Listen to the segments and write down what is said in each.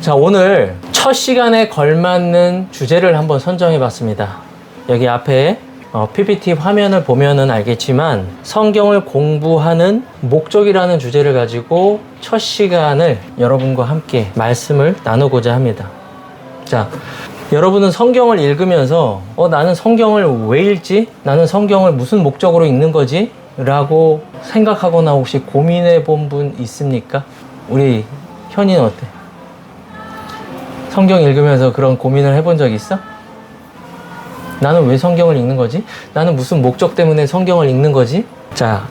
자, 오늘 첫 시간에 걸맞는 주제를 한번 선정해 봤습니다. 여기 앞에 PPT 화면을 보면은 알겠지만 성경을 공부하는 목적이라는 주제를 가지고 첫 시간을 여러분과 함께 말씀을 나누고자 합니다. 자, 여러분은 성경을 읽으면서 나는 성경을 왜 읽지? 나는 성경을 무슨 목적으로 읽는 거지? 라고 생각하거나 혹시 고민해 본 분 있습니까? 우리 현이는 어때? 성경 읽으면서 그런 고민을 해본 적 있어? 나는 왜 성경을 읽는 거지? 나는 무슨 목적 때문에 성경을 읽는 거지? 자,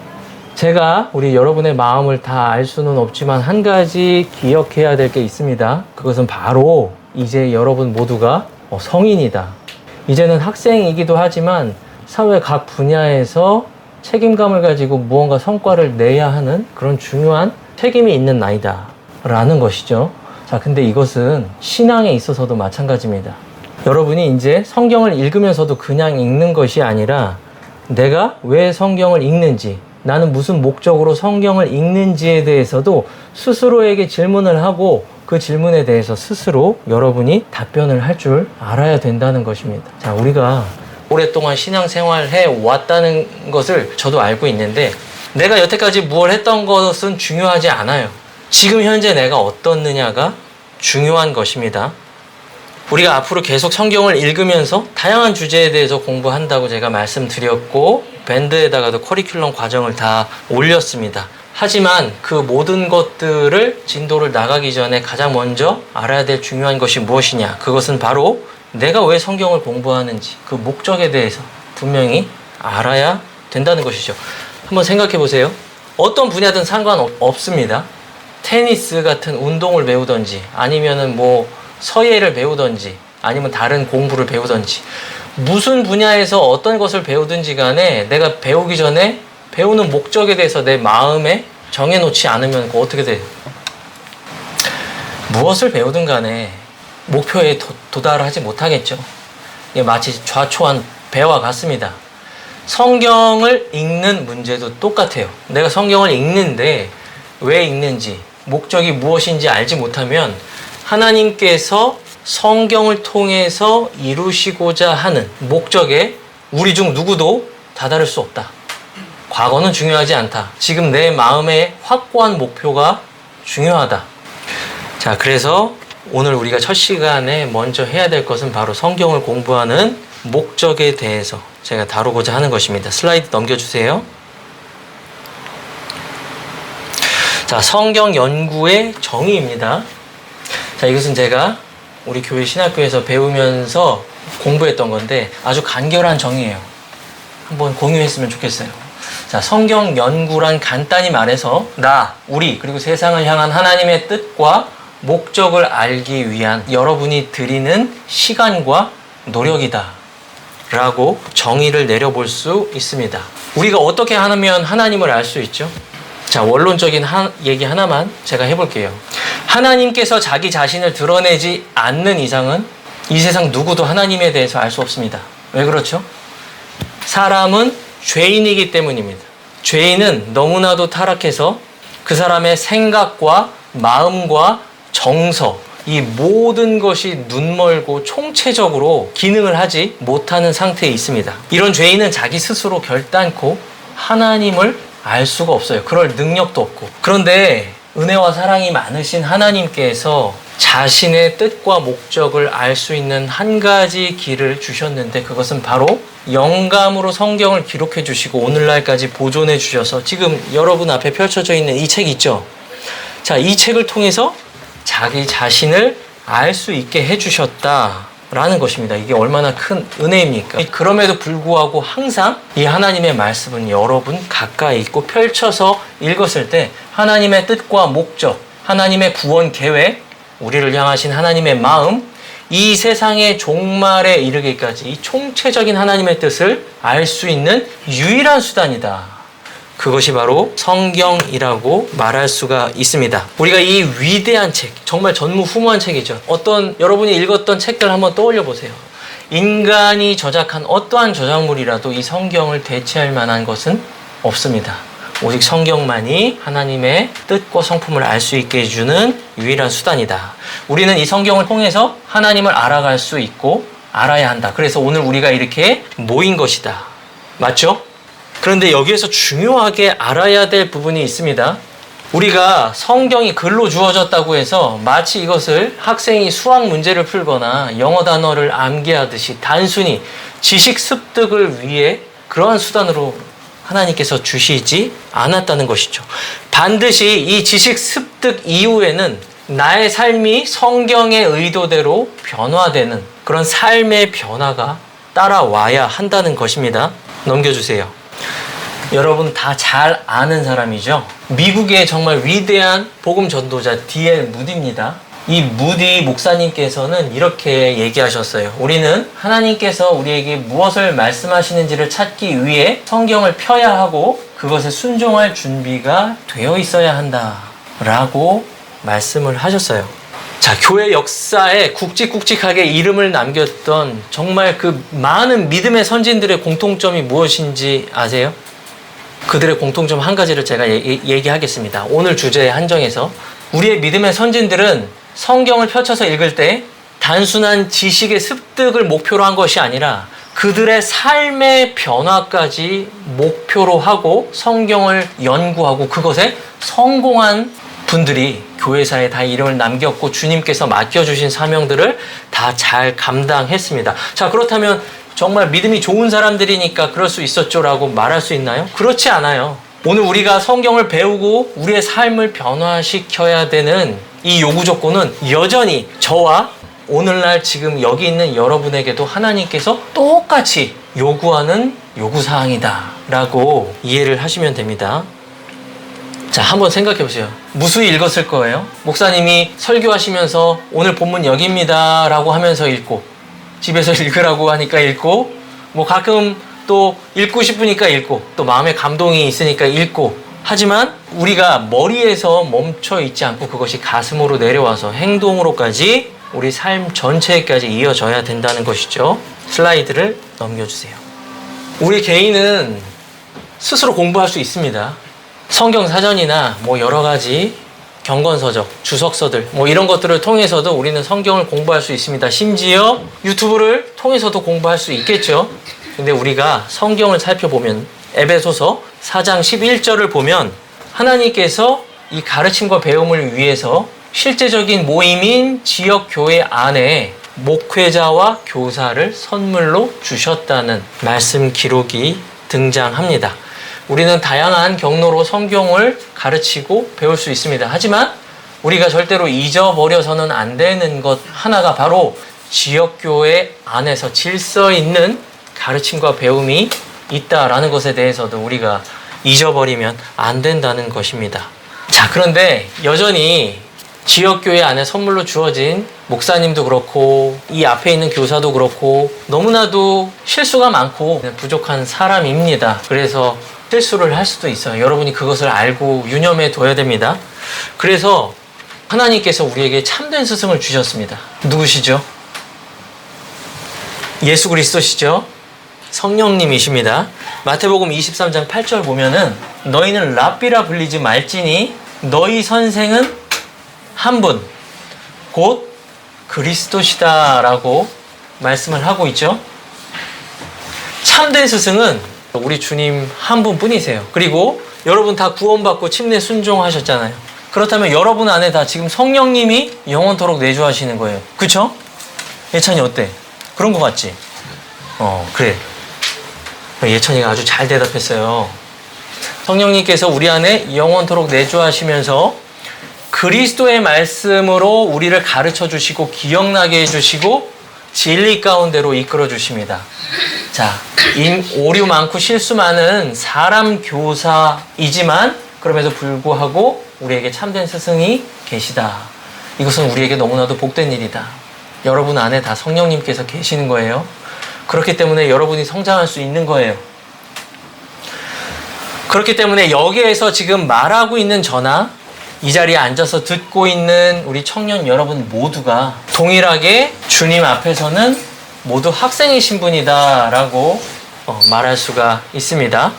제가 우리 여러분의 마음을 다 알 수는 없지만 한 가지 기억해야 될 게 있습니다. 그것은 바로 이제 여러분 모두가 성인이다. 이제는 학생이기도 하지만 사회 각 분야에서 책임감을 가지고 무언가 성과를 내야 하는 그런 중요한 책임이 있는 나이다 라는 것이죠. 자, 근데 이것은 신앙에 있어서도 마찬가지입니다. 여러분이 이제 성경을 읽으면서도 그냥 읽는 것이 아니라 내가 왜 성경을 읽는지, 나는 무슨 목적으로 성경을 읽는지에 대해서도 스스로에게 질문을 하고 그 질문에 대해서 스스로 여러분이 답변을 할 줄 알아야 된다는 것입니다. 자, 우리가 오랫동안 신앙생활 해왔다는 것을 저도 알고 있는데 내가 여태까지 무엇을 했던 것은 중요하지 않아요. 지금 현재 내가 어떻느냐가 중요한 것입니다. 우리가 앞으로 계속 성경을 읽으면서 다양한 주제에 대해서 공부한다고 제가 말씀드렸고 밴드에다가도 커리큘럼 과정을 다 올렸습니다. 하지만 그 모든 것들을 진도를 나가기 전에 가장 먼저 알아야 될 중요한 것이 무엇이냐? 그것은 바로 내가 왜 성경을 공부하는지 그 목적에 대해서 분명히 알아야 된다는 것이죠. 한번 생각해 보세요. 어떤 분야든 상관없습니다. 테니스 같은 운동을 배우던지 아니면은 서예를 배우던지 아니면 다른 공부를 배우던지 무슨 분야에서 어떤 것을 배우든지 간에 내가 배우기 전에 배우는 목적에 대해서 내 마음에 정해놓지 않으면 어떻게 돼요? 무엇을 배우든 간에 목표에 도달하지 못하겠죠. 이게 마치 좌초한 배와 같습니다. 성경을 읽는 문제도 똑같아요. 내가 성경을 읽는데 왜 읽는지 목적이 무엇인지 알지 못하면 하나님께서 성경을 통해서 이루시고자 하는 목적에 우리 중 누구도 다다를 수 없다. 과거는 중요하지 않다. 지금 내 마음의 확고한 목표가 중요하다. 자, 그래서 오늘 우리가 첫 시간에 먼저 해야 될 것은 바로 성경을 공부하는 목적에 대해서 제가 다루고자 하는 것입니다. 슬라이드 넘겨주세요. 자, 성경 연구의 정의입니다. 자, 이것은 제가 우리 교회 신학교에서 배우면서 공부했던 건데 아주 간결한 정의예요. 한번 공유했으면 좋겠어요. 자, 성경 연구란 간단히 말해서 우리, 그리고 세상을 향한 하나님의 뜻과 목적을 알기 위한 여러분이 들이는 시간과 노력이다 라고 정의를 내려볼 수 있습니다. 우리가 어떻게 하면 하나님을 알 수 있죠? 자, 원론적인 얘기 하나만 제가 해볼게요. 하나님께서 자기 자신을 드러내지 않는 이상은 이 세상 누구도 하나님에 대해서 알 수 없습니다. 왜 그렇죠? 사람은 죄인이기 때문입니다. 죄인은 너무나도 타락해서 그 사람의 생각과 마음과 정서, 이 모든 것이 눈멀고 총체적으로 기능을 하지 못하는 상태에 있습니다. 이런 죄인은 자기 스스로 결단코 하나님을 알 수가 없어요. 그럴 능력도 없고. 그런데 은혜와 사랑이 많으신 하나님께서 자신의 뜻과 목적을 알 수 있는 한 가지 길을 주셨는데 그것은 바로 영감으로 성경을 기록해 주시고 오늘날까지 보존해 주셔서 지금 여러분 앞에 펼쳐져 있는 이 책 있죠? 자, 이 책을 통해서 자기 자신을 알 수 있게 해주셨다라는 것입니다. 이게 얼마나 큰 은혜입니까? 그럼에도 불구하고 항상 이 하나님의 말씀은 여러분 가까이 있고 펼쳐서 읽었을 때 하나님의 뜻과 목적, 하나님의 구원 계획, 우리를 향하신 하나님의 마음, 이 세상의 종말에 이르기까지 이 총체적인 하나님의 뜻을 알 수 있는 유일한 수단이다. 그것이 바로 성경이라고 말할 수가 있습니다. 우리가 이 위대한 책, 정말 전무후무한 책이죠. 여러분이 읽었던 책들 한번 떠올려 보세요. 인간이 저작한 어떠한 저작물이라도 이 성경을 대체할 만한 것은 없습니다. 오직 성경만이 하나님의 뜻과 성품을 알 수 있게 해주는 유일한 수단이다. 우리는 이 성경을 통해서 하나님을 알아갈 수 있고 알아야 한다. 그래서 오늘 우리가 이렇게 모인 것이다. 맞죠? 그런데 여기에서 중요하게 알아야 될 부분이 있습니다. 우리가 성경이 글로 주어졌다고 해서 마치 이것을 학생이 수학 문제를 풀거나 영어 단어를 암기하듯이 단순히 지식 습득을 위해 그러한 수단으로 하나님께서 주시지 않았다는 것이죠. 반드시 이 지식 습득 이후에는 나의 삶이 성경의 의도대로 변화되는 그런 삶의 변화가 따라와야 한다는 것입니다. 넘겨주세요. 여러분 다 잘 아는 사람이죠. 미국의 정말 위대한 복음 전도자 D.L. 무디입니다. 이 무디 목사님께서는 이렇게 얘기하셨어요. 우리는 하나님께서 우리에게 무엇을 말씀하시는지를 찾기 위해 성경을 펴야 하고 그것에 순종할 준비가 되어 있어야 한다 라고 말씀을 하셨어요. 자, 교회 역사에 굵직굵직하게 이름을 남겼던 정말 그 많은 믿음의 선진들의 공통점이 무엇인지 아세요? 그들의 공통점 한 가지를 제가 얘기하겠습니다. 오늘 주제에 한정해서 우리의 믿음의 선진들은 성경을 펼쳐서 읽을 때 단순한 지식의 습득을 목표로 한 것이 아니라 그들의 삶의 변화까지 목표로 하고 성경을 연구하고 그것에 성공한 분들이 교회사에 다 이름을 남겼고 주님께서 맡겨주신 사명들을 다 잘 감당했습니다. 자, 그렇다면 정말 믿음이 좋은 사람들이니까 그럴 수 있었죠라고 말할 수 있나요? 그렇지 않아요. 오늘 우리가 성경을 배우고 우리의 삶을 변화시켜야 되는 이 요구 조건은 여전히 저와 오늘날 지금 여기 있는 여러분에게도 하나님께서 똑같이 요구하는 요구사항이다 라고 이해를 하시면 됩니다. 자, 한번 생각해 보세요. 무수히 읽었을 거예요. 목사님이 설교하시면서 오늘 본문 여기입니다 라고 하면서 읽고 집에서 읽으라고 하니까 읽고 뭐 가끔 또 읽고 싶으니까 읽고 또 마음에 감동이 있으니까 읽고 하지만 우리가 머리에서 멈춰 있지 않고 그것이 가슴으로 내려와서 행동으로까지 우리 삶 전체에까지 이어져야 된다는 것이죠. 슬라이드를 넘겨주세요. 우리 개인은 스스로 공부할 수 있습니다. 성경 사전이나 뭐 여러 가지 경건서적, 주석서들 뭐 이런 것들을 통해서도 우리는 성경을 공부할 수 있습니다. 심지어 유튜브를 통해서도 공부할 수 있겠죠. 근데 우리가 성경을 살펴보면 에베소서 4장 11절을 보면 하나님께서 이 가르침과 배움을 위해서 실제적인 모임인 지역교회 안에 목회자와 교사를 선물로 주셨다는 말씀 기록이 등장합니다. 우리는 다양한 경로로 성경을 가르치고 배울 수 있습니다. 하지만 우리가 절대로 잊어버려서는 안 되는 것 하나가 바로 지역교회 안에서 질서 있는 가르침과 배움이 있다라는 것에 대해서도 우리가 잊어버리면 안 된다는 것입니다. 자, 그런데 여전히 지역교회 안에 선물로 주어진 목사님도 그렇고 이 앞에 있는 교사도 그렇고 너무나도 실수가 많고 부족한 사람입니다. 그래서 실수를 할 수도 있어요. 여러분이 그것을 알고 유념해 둬야 됩니다. 그래서 하나님께서 우리에게 참된 스승을 주셨습니다. 누구시죠? 예수 그리스도시죠? 성령님이십니다. 마태복음 23장 8절 보면은 너희는 랍비라 불리지 말지니 너희 선생은 한 분, 곧 그리스도시다 라고 말씀을 하고 있죠. 참된 스승은 우리 주님 한 분뿐이세요. 그리고 여러분 다 구원받고 침례 순종하셨잖아요. 그렇다면 여러분 안에 다 지금 성령님이 영원토록 내주하시는 거예요. 그쵸? 예찬이 어때? 그런 거 같지? 그래. 예찬이가 아주 잘 대답했어요. 성령님께서 우리 안에 영원토록 내주하시면서 그리스도의 말씀으로 우리를 가르쳐 주시고 기억나게 해주시고 진리 가운데로 이끌어 주십니다. 자, 오류 많고 실수 많은 사람 교사이지만 그럼에도 불구하고 우리에게 참된 스승이 계시다. 이것은 우리에게 너무나도 복된 일이다. 여러분 안에 다 성령님께서 계시는 거예요. 그렇기 때문에 여러분이 성장할 수 있는 거예요. 그렇기 때문에 여기에서 지금 말하고 있는 저나 이 자리에 앉아서 듣고 있는 우리 청년 여러분 모두가 동일하게 주님 앞에서는 모두 학생이신 분이다 라고 말할 수가 있습니다.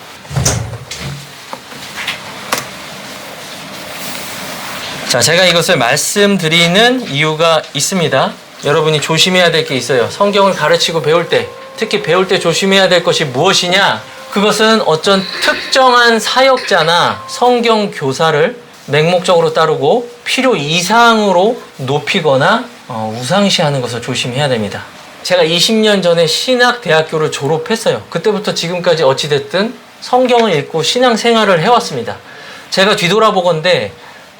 자, 제가 이것을 말씀드리는 이유가 있습니다. 여러분이 조심해야 될 게 있어요. 성경을 가르치고 배울 때, 특히 배울 때 조심해야 될 것이 무엇이냐? 그것은 어떤 특정한 사역자나 성경 교사를 맹목적으로 따르고 필요 이상으로 높이거나 우상시하는 것을 조심해야 됩니다. 제가 20년 전에 신학대학교를 졸업했어요. 그때부터 지금까지 어찌됐든 성경을 읽고 신앙생활을 해왔습니다. 제가 뒤돌아보건대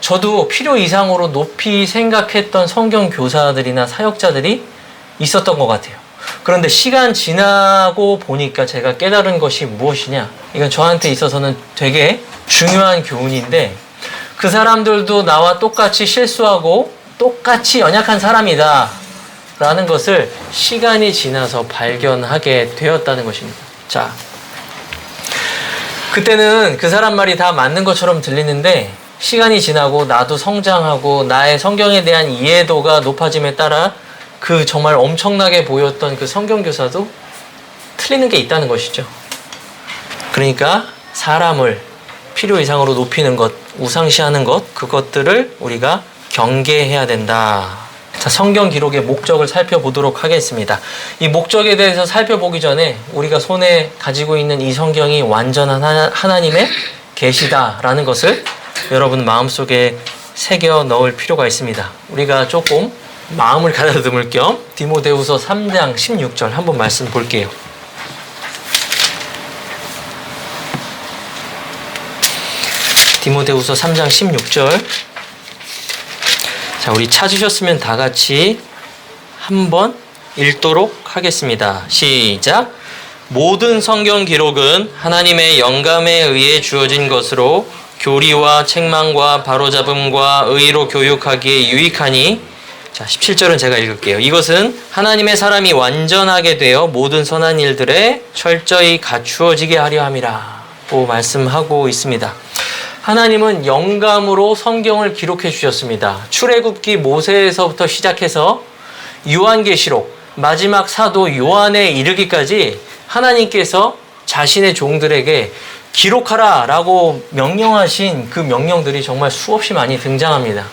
저도 필요 이상으로 높이 생각했던 성경 교사들이나 사역자들이 있었던 것 같아요. 그런데 시간 지나고 보니까 제가 깨달은 것이 무엇이냐? 이건 저한테 있어서는 되게 중요한 교훈인데, 그 사람들도 나와 똑같이 실수하고 똑같이 연약한 사람이다 라는 것을 시간이 지나서 발견하게 되었다는 것입니다. 자, 그때는 그 사람 말이 다 맞는 것처럼 들리는데, 시간이 지나고 나도 성장하고 나의 성경에 대한 이해도가 높아짐에 따라 그 정말 엄청나게 보였던 그 성경교사도 틀리는 게 있다는 것이죠. 그러니까 사람을 필요 이상으로 높이는 것, 우상시하는 것, 그것들을 우리가 경계해야 된다. 자, 성경 기록의 목적을 살펴보도록 하겠습니다. 이 목적에 대해서 살펴보기 전에 우리가 손에 가지고 있는 이 성경이 완전한 하나님의 계시다라는 것을 여러분 마음속에 새겨 넣을 필요가 있습니다. 우리가 조금 마음을 가다듬을 겸 디모데후서 3장 16절 한번 말씀 볼게요. 디모데후서 3장 16절. 자, 우리 찾으셨으면 다 같이 한번 읽도록 하겠습니다. 시작. 모든 성경 기록은 하나님의 영감에 의해 주어진 것으로 교리와 책망과 바로잡음과 의로 교육하기에 유익하니, 자, 17절은 제가 읽을게요. 이것은 하나님의 사람이 완전하게 되어 모든 선한 일들에 철저히 갖추어지게 하려 함이라 고 말씀하고 있습니다. 하나님은 영감으로 성경을 기록해 주셨습니다. 출애굽기 모세에서부터 시작해서 요한계시록 마지막 사도 요한에 이르기까지 하나님께서 자신의 종들에게 기록하라 라고 명령하신 그 명령들이 정말 수없이 많이 등장합니다.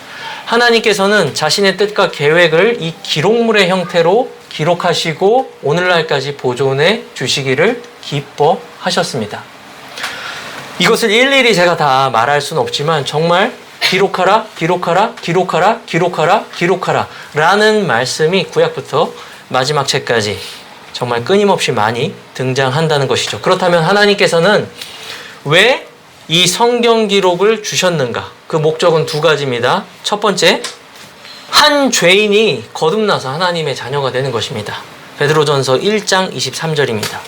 하나님께서는 자신의 뜻과 계획을 이 기록물의 형태로 기록하시고 오늘날까지 보존해 주시기를 기뻐하셨습니다. 이것을 일일이 제가 다 말할 수는 없지만 정말 기록하라, 기록하라, 기록하라, 기록하라, 기록하라 라는 말씀이 구약부터 마지막 책까지 정말 끊임없이 많이 등장한다는 것이죠. 그렇다면 하나님께서는 왜 이 성경 기록을 주셨는가? 그 목적은 두 가지입니다. 첫 번째, 한 죄인이 거듭나서 하나님의 자녀가 되는 것입니다. 베드로전서 1장 23절입니다.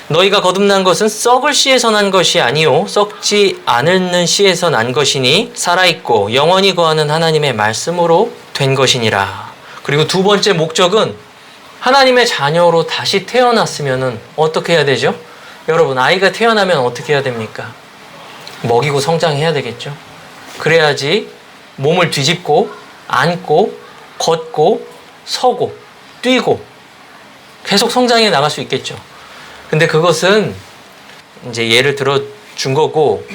너희가 거듭난 것은 썩을 씨에서 난 것이 아니요 썩지 않는 씨에서 난 것이니 살아있고 영원히 거하는 하나님의 말씀으로 된 것이니라. 그리고 두 번째 목적은 하나님의 자녀로 다시 태어났으면 어떻게 해야 되죠? 여러분, 아이가 태어나면 어떻게 해야 됩니까? 먹이고 성장해야 되겠죠. 그래야지 몸을 뒤집고 앉고 걷고 서고 뛰고 계속 성장해 나갈 수 있겠죠. 근데 그것은 이제 예를 들어 준 거고,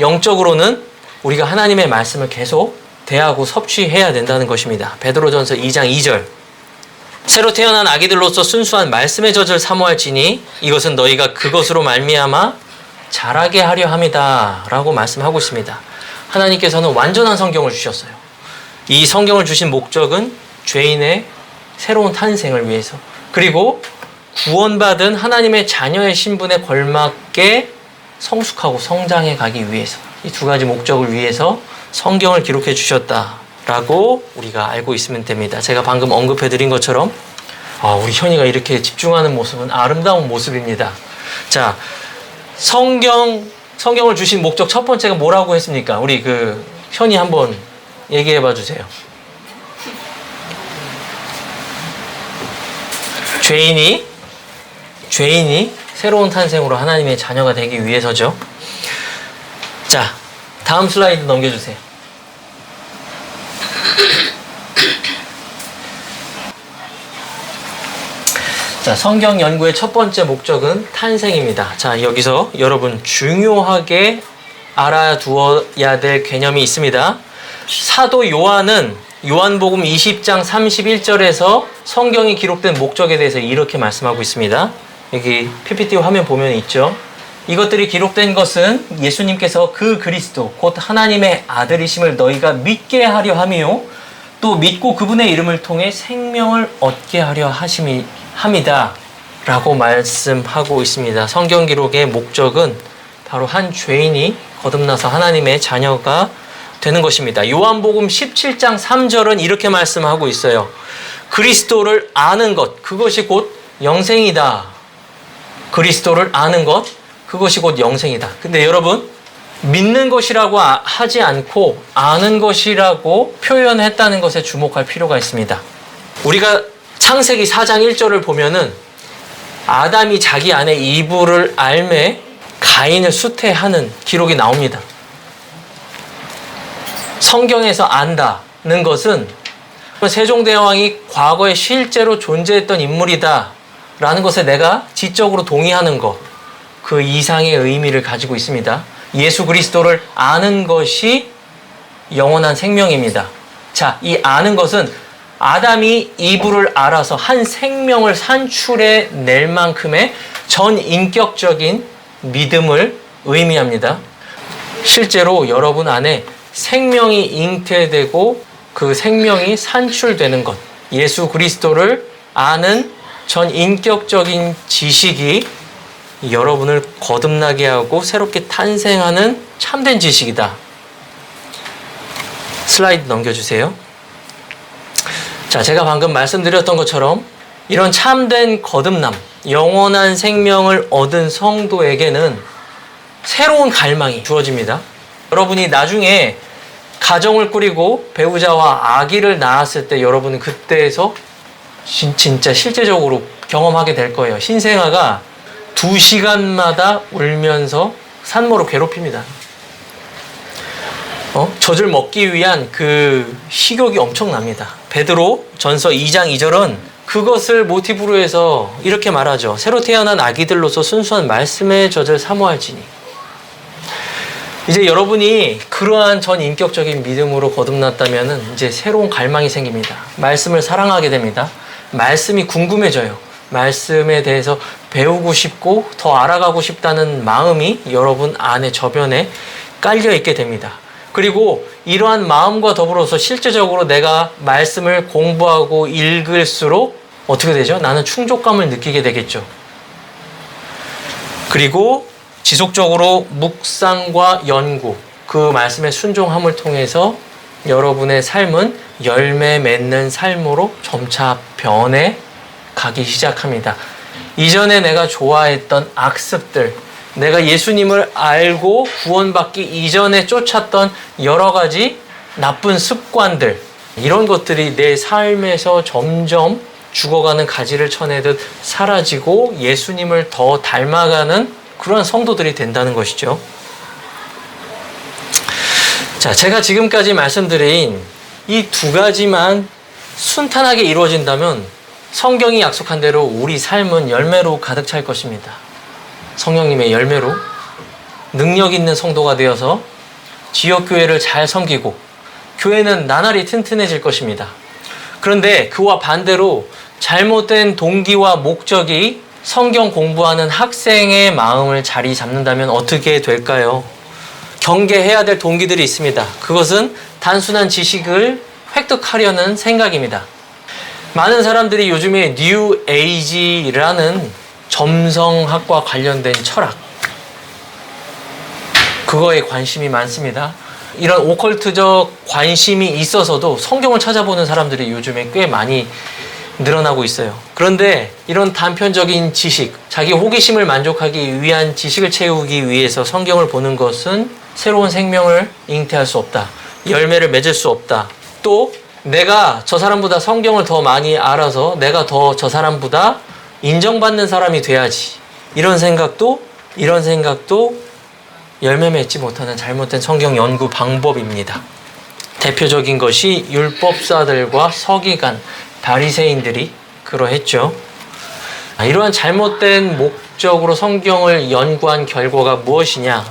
영적으로는 우리가 하나님의 말씀을 계속 대하고 섭취해야 된다는 것입니다. 베드로전서 2장 2절. 새로 태어난 아기들로서 순수한 말씀의 젖을 사모할지니 이것은 너희가 그것으로 말미암아 자라게 하려 함이다 라고 말씀하고 있습니다. 하나님께서는 완전한 성경을 주셨어요. 이 성경을 주신 목적은 죄인의 새로운 탄생을 위해서, 그리고 구원받은 하나님의 자녀의 신분에 걸맞게 성숙하고 성장해 가기 위해서, 이 두 가지 목적을 위해서 성경을 기록해 주셨다라고 우리가 알고 있으면 됩니다. 제가 방금 언급해 드린 것처럼 우리 현이가 이렇게 집중하는 모습은 아름다운 모습입니다. 자, 성경을 주신 목적 첫 번째가 뭐라고 했습니까? 우리 그 현이 한번 얘기해 봐 주세요. 죄인이 새로운 탄생으로 하나님의 자녀가 되기 위해서죠. 자, 다음 슬라이드 넘겨주세요. 자, 성경 연구의 첫 번째 목적은 탄생입니다. 자, 여기서 여러분 중요하게 알아두어야 될 개념이 있습니다. 사도 요한은 요한복음 20장 31절에서 성경이 기록된 목적에 대해서 이렇게 말씀하고 있습니다. 여기 PPT 화면 보면 있죠. 이것들이 기록된 것은 예수님께서 그 그리스도 곧 하나님의 아들이심을 너희가 믿게 하려 함이요 또 믿고 그분의 이름을 통해 생명을 얻게 하려 함이다 라고 말씀하고 있습니다. 성경 기록의 목적은 바로 한 죄인이 거듭나서 하나님의 자녀가 되는 것입니다. 요한복음 17장 3절은 이렇게 말씀하고 있어요. 그리스도를 아는 것, 그것이 곧 영생이다. 그리스도를 아는 것, 그것이 곧 영생이다. 근데 여러분, 믿는 것이라고 하지 않고 아는 것이라고 표현했다는 것에 주목할 필요가 있습니다. 우리가 창세기 4장 1절을 보면은 아담이 자기 아내 이브를 알매 가인을 수태하는 기록이 나옵니다. 성경에서 안다는 것은 세종대왕이 과거에 실제로 존재했던 인물이다 라는 것에 내가 지적으로 동의하는 것, 그 이상의 의미를 가지고 있습니다. 예수 그리스도를 아는 것이 영원한 생명입니다. 자, 이 아는 것은 아담이 이브를 알아서 한 생명을 산출해 낼 만큼의 전인격적인 믿음을 의미합니다. 실제로 여러분 안에 생명이 잉태되고 그 생명이 산출되는 것, 예수 그리스도를 아는 전인격적인 지식이 여러분을 거듭나게 하고 새롭게 탄생하는 참된 지식이다. 슬라이드 넘겨주세요. 자, 제가 방금 말씀드렸던 것처럼 이런 참된 거듭남, 영원한 생명을 얻은 성도에게는 새로운 갈망이 주어집니다. 여러분이 나중에 가정을 꾸리고 배우자와 아기를 낳았을 때 여러분은 그때에서 진짜 실제적으로 경험하게 될 거예요. 신생아가 2시간마다 울면서 산모를 괴롭힙니다. 젖을 먹기 위한 그 식욕이 엄청납니다. 베드로 전서 2장 2절은 그것을 모티브로 해서 이렇게 말하죠. 새로 태어난 아기들로서 순수한 말씀의 젖을 사모할지니. 이제 여러분이 그러한 전인격적인 믿음으로 거듭났다면 이제 새로운 갈망이 생깁니다. 말씀을 사랑하게 됩니다. 말씀이 궁금해져요. 말씀에 대해서 배우고 싶고 더 알아가고 싶다는 마음이 여러분 안에 저변에 깔려 있게 됩니다. 그리고 이러한 마음과 더불어서 실제적으로 내가 말씀을 공부하고 읽을수록 어떻게 되죠? 나는 충족감을 느끼게 되겠죠. 그리고 지속적으로 묵상과 연구, 그 말씀의 순종함을 통해서 여러분의 삶은 열매 맺는 삶으로 점차 변해 가기 시작합니다. 이전에 내가 좋아했던 악습들, 내가 예수님을 알고 구원받기 이전에 쫓았던 여러 가지 나쁜 습관들, 이런 것들이 내 삶에서 점점 죽어가는 가지를 쳐내듯 사라지고 예수님을 더 닮아가는 그런 성도들이 된다는 것이죠. 자, 제가 지금까지 말씀드린 이 두 가지만 순탄하게 이루어진다면 성경이 약속한 대로 우리 삶은 열매로 가득 찰 것입니다. 성령님의 열매로 능력 있는 성도가 되어서 지역교회를 잘 섬기고 교회는 나날이 튼튼해질 것입니다. 그런데 그와 반대로 잘못된 동기와 목적이 성경 공부하는 학생의 마음을 자리 잡는다면 어떻게 될까요? 경계해야 될 동기들이 있습니다. 그것은 단순한 지식을 획득하려는 생각입니다. 많은 사람들이 요즘에 뉴 에이지라는 점성학과 관련된 철학, 그거에 관심이 많습니다. 이런 오컬트적 관심이 있어서도 성경을 찾아보는 사람들이 요즘에 꽤 많이 늘어나고 있어요. 그런데 이런 단편적인 지식, 자기 호기심을 만족하기 위한 지식을 채우기 위해서 성경을 보는 것은 새로운 생명을 잉태할 수 없다. 열매를 맺을 수 없다. 또 내가 저 사람보다 성경을 더 많이 알아서 내가 더 저 사람보다 인정받는 사람이 돼야지. 이런 생각도 열매 맺지 못하는 잘못된 성경 연구 방법입니다. 대표적인 것이 율법사들과 서기관, 바리새인들이 그러했죠. 이러한 잘못된 목적으로 성경을 연구한 결과가 무엇이냐?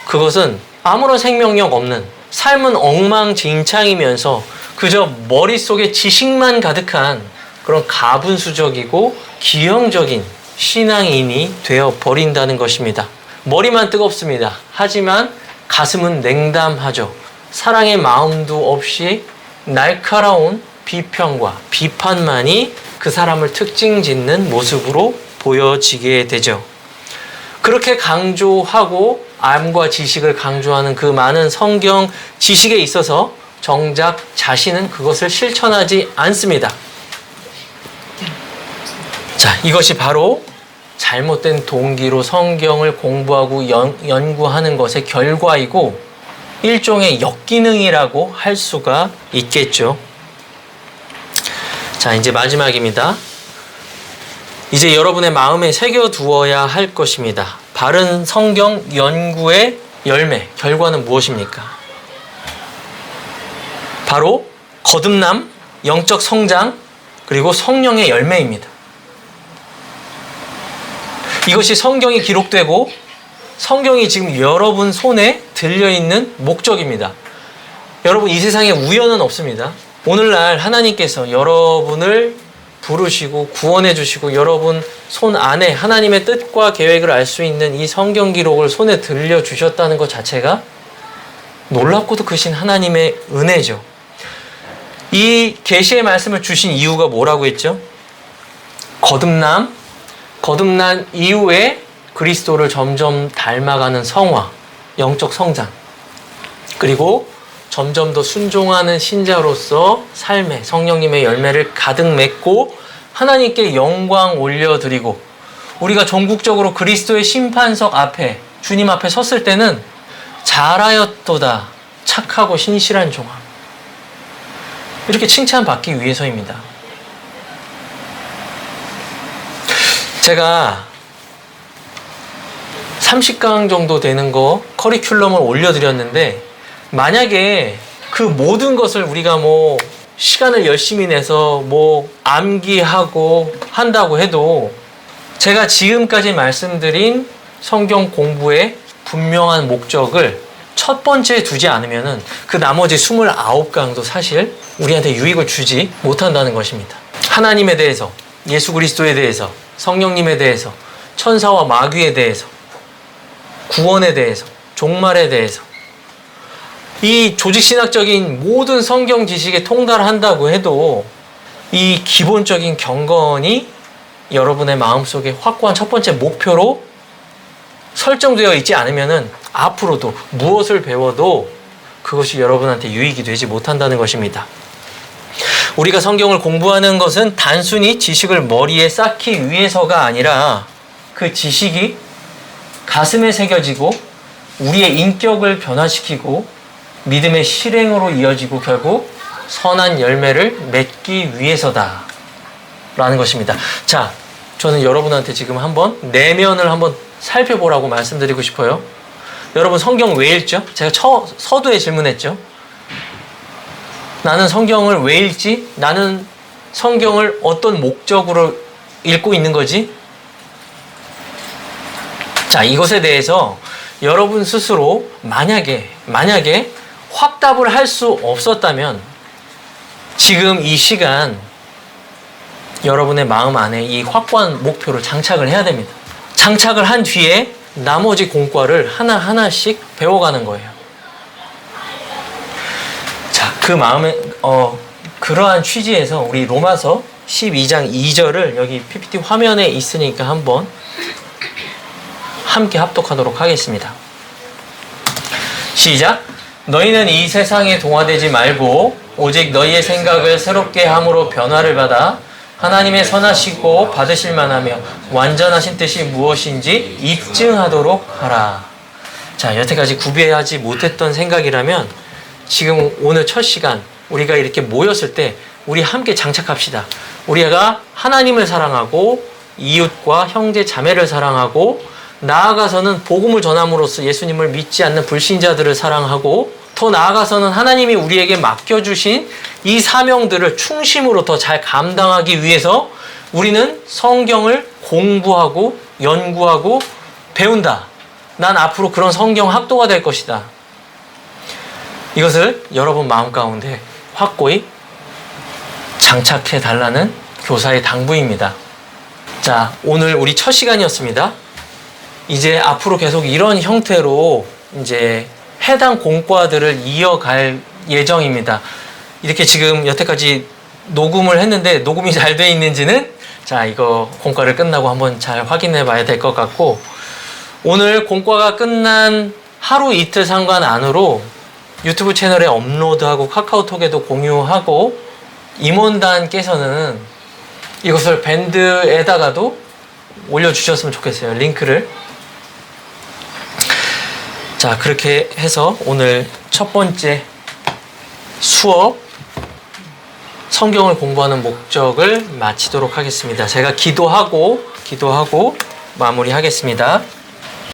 그것은 아무런 생명력 없는 삶은 엉망진창이면서 그저 머릿속에 지식만 가득한 그런 가분수적이고 기형적인 신앙인이 되어버린다는 것입니다. 머리만 뜨겁습니다. 하지만 가슴은 냉담하죠. 사랑의 마음도 없이 날카로운 비평과 비판만이 그 사람을 특징 짓는 모습으로 보여지게 되죠. 그렇게 강조하고 암과 지식을 강조하는 그 많은 성경 지식에 있어서 정작 자신은 그것을 실천하지 않습니다. 자, 이것이 바로 잘못된 동기로 성경을 공부하고 연구하는 것의 결과이고 일종의 역기능이라고 할 수가 있겠죠. 자, 이제 마지막입니다. 이제 여러분의 마음에 새겨두어야 할 것입니다. 바른 성경 연구의 열매, 결과는 무엇입니까? 바로 거듭남, 영적 성장, 그리고 성령의 열매입니다. 이것이 성경이 기록되고 성경이 지금 여러분 손에 들려있는 목적입니다. 여러분, 이 세상에 우연은 없습니다. 오늘날 하나님께서 여러분을 부르시고 구원해 주시고 여러분 손 안에 하나님의 뜻과 계획을 알 수 있는 이 성경 기록을 손에 들려주셨다는 것 자체가 놀랍고도 크신 하나님의 은혜죠. 이 계시의 말씀을 주신 이유가 뭐라고 했죠? 거듭남, 거듭난 이후에 그리스도를 점점 닮아가는 성화, 영적 성장, 그리고 점점 더 순종하는 신자로서 삶의 성령님의 열매를 가득 맺고 하나님께 영광 올려드리고 우리가 전국적으로 그리스도의 심판석 앞에 주님 앞에 섰을 때는 잘하였도다 착하고 신실한 종아, 이렇게 칭찬받기 위해서입니다. 제가 30강 정도 되는 거 커리큘럼을 올려드렸는데 만약에 그 모든 것을 우리가 시간을 열심히 내서 암기하고 한다고 해도 제가 지금까지 말씀드린 성경 공부의 분명한 목적을 첫 번째에 두지 않으면은 그 나머지 29강도 사실 우리한테 유익을 주지 못한다는 것입니다. 하나님에 대해서, 예수 그리스도에 대해서, 성령님에 대해서, 천사와 마귀에 대해서, 구원에 대해서, 종말에 대해서 이 조직신학적인 모든 성경 지식에 통달한다고 해도 이 기본적인 경건이 여러분의 마음속에 확고한 첫 번째 목표로 설정되어 있지 않으면은 앞으로도 무엇을 배워도 그것이 여러분한테 유익이 되지 못한다는 것입니다. 우리가 성경을 공부하는 것은 단순히 지식을 머리에 쌓기 위해서가 아니라 그 지식이 가슴에 새겨지고 우리의 인격을 변화시키고 믿음의 실행으로 이어지고 결국 선한 열매를 맺기 위해서다 라는 것입니다. 자, 저는 여러분한테 지금 한번 내면을 한번 살펴보라고 말씀드리고 싶어요. 여러분 성경 왜 읽죠? 제가 서두에 질문했죠. 나는 성경을 왜 읽지? 나는 성경을 어떤 목적으로 읽고 있는 거지? 자, 이것에 대해서 여러분 스스로 만약에 확답을 할 수 없었다면 지금 이 시간 여러분의 마음 안에 이 확고한 목표를 장착을 해야 됩니다. 장착을 한 뒤에 나머지 공과를 하나하나씩 배워가는 거예요. 자, 그 마음에 그러한 취지에서 우리 로마서 12장 2절을 여기 PPT 화면에 있으니까 한번 함께 합독하도록 하겠습니다. 시작! 너희는 이 세상에 동화되지 말고 오직 너희의 생각을 새롭게 함으로 변화를 받아 하나님의 선하시고 받으실 만하며 완전하신 뜻이 무엇인지 입증하도록 하라. 자, 여태까지 구비하지 못했던 생각이라면 지금 오늘 첫 시간 우리가 이렇게 모였을 때 우리 함께 장착합시다. 우리가 하나님을 사랑하고 이웃과 형제 자매를 사랑하고 나아가서는 복음을 전함으로써 예수님을 믿지 않는 불신자들을 사랑하고 더 나아가서는 하나님이 우리에게 맡겨주신 이 사명들을 충심으로 더 잘 감당하기 위해서 우리는 성경을 공부하고 연구하고 배운다. 난 앞으로 그런 성경 학도가 될 것이다. 이것을 여러분 마음 가운데 확고히 장착해 달라는 교사의 당부입니다. 자, 오늘 우리 첫 시간이었습니다. 이제 앞으로 계속 이런 형태로 이제 해당 공과들을 이어갈 예정입니다. 이렇게 지금 여태까지 녹음을 했는데 녹음이 잘 돼 있는지는 자, 이거 공과를 끝나고 한번 잘 확인해 봐야 될 것 같고, 오늘 공과가 끝난 하루 이틀 상관 안으로 유튜브 채널에 업로드하고 카카오톡에도 공유하고, 임원단께서는 이것을 밴드에다가도 올려주셨으면 좋겠어요. 링크를. 자, 그렇게 해서 오늘 첫 번째 수업 성경을 공부하는 목적을 마치도록 하겠습니다. 제가 기도하고 마무리하겠습니다.